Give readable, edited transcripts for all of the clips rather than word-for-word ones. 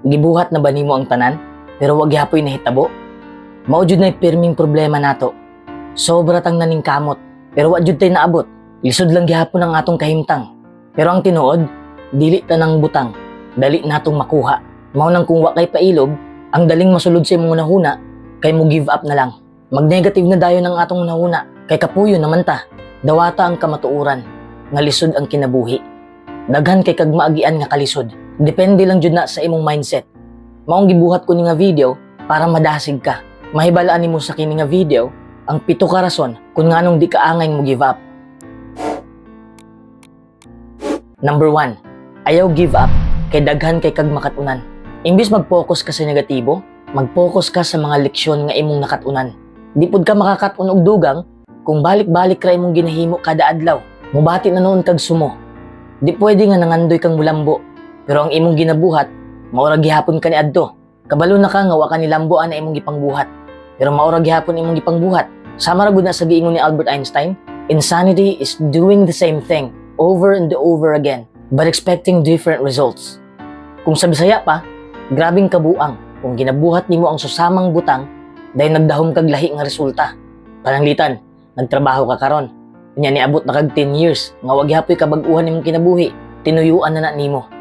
Gibuhat na ba nimo ang tanan pero wag gyapoy nahitabo? Mao jud nay pirming problema nato. Sobra tang naningkamot pero wa jud tay naabot. Lisod lang gihapon ang atong kahimtang. Pero ang tinuod, dili tanang butang. Dali natong makuha. Mao nang kung wa kay pailog, ang daling masulod sa imong hunahuna kay mo give up na lang. Mag-negative na dayon ang atong hunahuna kay kapuyo naman ta. Dawata ang kamatuoran nga lisod ang kinabuhi. Daghan kay kag maagian nga kalisod. Depende lang jud na sa imong mindset. Maong gibuhat ko ni nga video para madasig ka. Mahibalaan nimo sa kini nga video ang 7 ka rason kung nganong di ka angay mo give up. Number 1, ayaw give up kay daghan kay kag makatunan. Imbis mag-focus ka sa negatibo, mag-focus ka sa mga leksyon nga imong nakatunan. Di pud ka makakatun og dugang kung balik-balik ra imong ginahimo kada adlaw. Mubati na noon kag sumo. Di pwede nga nangandoy kang mulambo, pero ang imong ginabuhat maura gihapon ka ni adto. Kabalo na ka nga wa ka nilamboan na imong gipangbuhat, pero maura gihapon imong gipangbuhat. Sama ra gud na sa giingon ni Albert Einstein, insanity is doing the same thing over and over again, but expecting different results. Kung sa Bisaya pa, grabing kabuang kung ginabuhat nimo ang susamang butang dahil nagdahom kag lahi nga resulta. Pananglitan, nagtrabaho ka karon, nya niabot na kag 10 years nga wa gihapoy ka bag-uhan nimong kinabuhi, tinuyuan na nimo.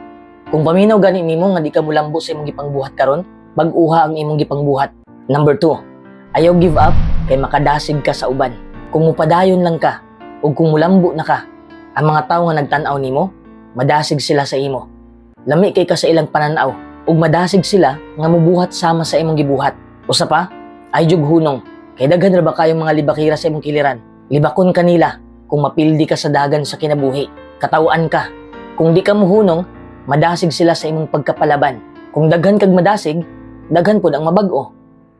Kung paminaw gani nimo nga di ka mulambo sa imong gipangbuhat karon, bag-uha ang imong gipangbuhat. Number 2, ayaw give up kay makadasig ka sa uban. Kung mupadayon lang ka o kung mulambo na ka, ang mga tawo nga nagtan-aw nimo, madasig sila sa imo. Lami kay ka sa ilang pananaw ug madasig sila nga mubuhat sama sa imong gibuhat. Usa pa, ay jug hunong kay daghan ra ba kayong mga libakira sa imong kiliran. Libakon kanila kung mapildi ka sa dagan sa kinabuhi. Katawaan ka. Kung di ka muhunong, madasig sila sa imong pagkapalaban. Kung daghan kag madasig, daghan pud ang mabag-o.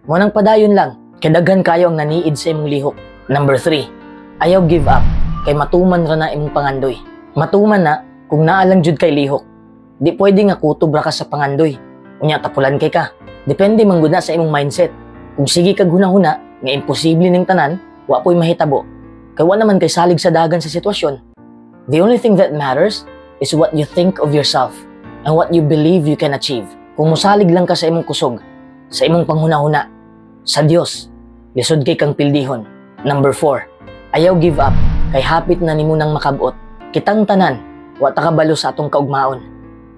Mo nang padayon lang, kay daghan kayo ang naniid sa imong lihok. Number 3, ayaw give up kay matuman ra na imong pangandoy. Matuman na kung naa lang jud kay lihok. Di pwede nga kutob ra ka sa pangandoy. Unya tapulan kay ka. Depende man gud na sa imong mindset. Kung sige kag hunahuna nga imposible ning tanan, wa po'y mahitabo. Kay wa naman kay salig sa dagan sa sitwasyon. The only thing that matters is what you think of yourself and what you believe you can achieve. Kung musalig lang ka sa imong kusog, sa imong panghunahuna, sa Dios, lisod kay kang pildihon. Number 4, ayaw give up kay hapit na nimo nang makabot. Kitang tanan, wa ta kabalo sa atong kaugmaon.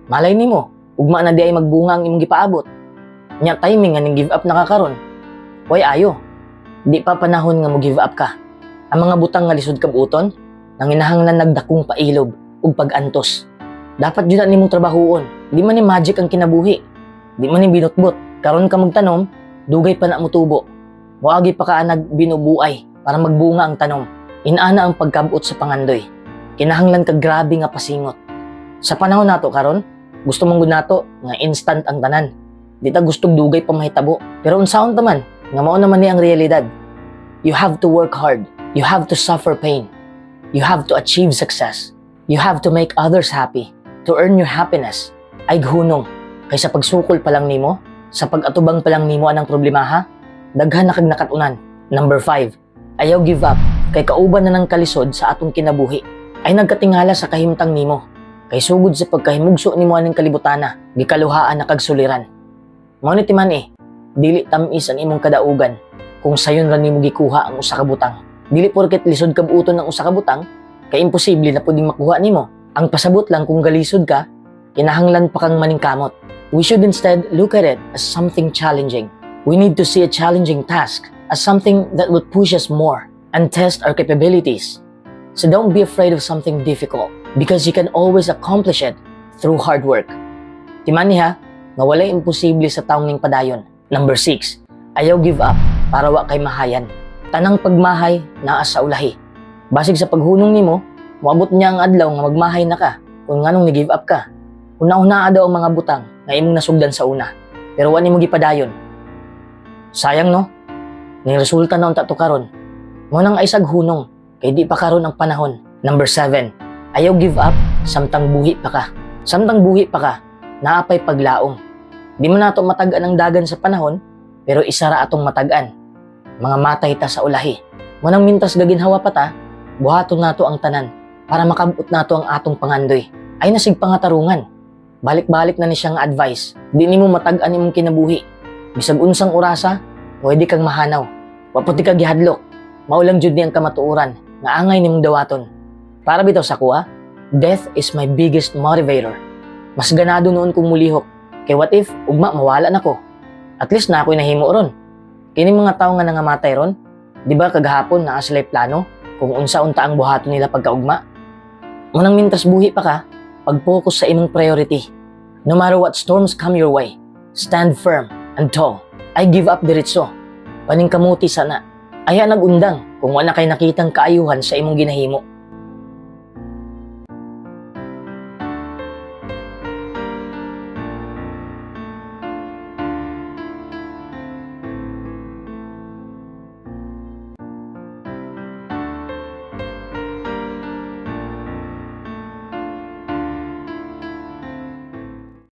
Malay nimo, ugma na di ay magbunga ang imong gipaabot. Nya timing nga ning give up na ka karon. Way ayo. Di pa panahon nga mo give up ka. Ang mga butang nga lisod kabuton, nanginahanglan nagdakong pailog ug pag-antos. Dapat jud na nimong trabahoon. Di man ni magic ang kinabuhi. Di man ni binutbot. Karon ka magtanom, dugay pa na mo tubo. Wagi pa ka nagbinubuay para magbunga ang tanom. Inana ang pagkabot sa pangandoy. Kinahanglan ka grabe nga pasingot. Sa panahon nato karon, gusto mong gud nato nga instant ang tanan. Di ta gustong dugay pa mahitabo. Pero unsaon ta man, nga mao naman ni ang realidad. You have to work hard. You have to suffer pain. You have to achieve success. You have to make others happy. To earn your happiness. Ay hunong. Kay sa pagsukol pa lang nimo, sa pag-atubang pa lang nimo anang problema ha, daghan na kag nakatunan. Number 5, ayaw give up kay kauban na ng kalisod sa atong kinabuhi. Ay nagkatingala sa kahimtang nimo. Kay sugod sa pagkahimugso nimo aning kalibutana, gikaluhaan na kag suliran. Mao ni timan dili tamis ang imong kadaugan kung sayon ra nimo gikuha ang usa ka butang. Dili porket lisod kabuuton ng usa ka butang, kay imposible na puding makuha nimo. Ang pasabot lang kung galisod ka, kinahanglan pa kang maningkamot. We should instead look at it as something challenging. We need to see a challenging task as something that would push us more and test our capabilities. So don't be afraid of something difficult because you can always accomplish it through hard work. Timani ha, nga walay imposible sa taong ning padayon. Number 6, ayaw give up para wa kay mahayan. Tanang pagmahay naa sa ulahi. Basig sa paghunong nimo, moabot niya ang adlaw nga magmahay na ka kung nganong ni-give up ka. Una-una daw ang mga butang nga imong nasugdan sa una, pero wa nimo gipadayon. Sayang no? Ning resulta na unta to karon. Mo nang aysag hunong kay di pa karon ang panahon. Number 7, ayaw give up samtang buhi pa ka. Samtang buhi pa ka, naapay paglaong. Di man nato matagan ang dagan sa panahon, pero isa ra atong matagan. Mga matay ta sa ulahi. Mo nang mintas gaginhawa pa ta, buhaton nato ang tanan para makabut nato ang atong pangandoy. Ay nasig pangatarungan. Balik-balik na ni siyang advice. Di nimo matag-an imong kinabuhi. Bisag unsang orasa, pwede kang mahanaw. Waputi ka gihadlok. Maulang jud ni ang kamatuoran nga angay nimong dawaton. Para bitaw sa kuha, death is my biggest motivator. Mas ganado noon kung mulihok. Kay what if ugma mawala nako? At least na ako'y nahimo ron. Kini mga tao nga nangamatay ron, di ba kagahapon naa sila'y plano kung unsa-unta ang buhaton nila pagkaugma? Munang mintas buhi pa ka, pag-focus sa imong priority. No matter what storms come your way, stand firm and tall. I give up diretso. Paning kamuti sana. Aya nagundang kung wala kay nakitang kaayuhan sa imong ginahimo.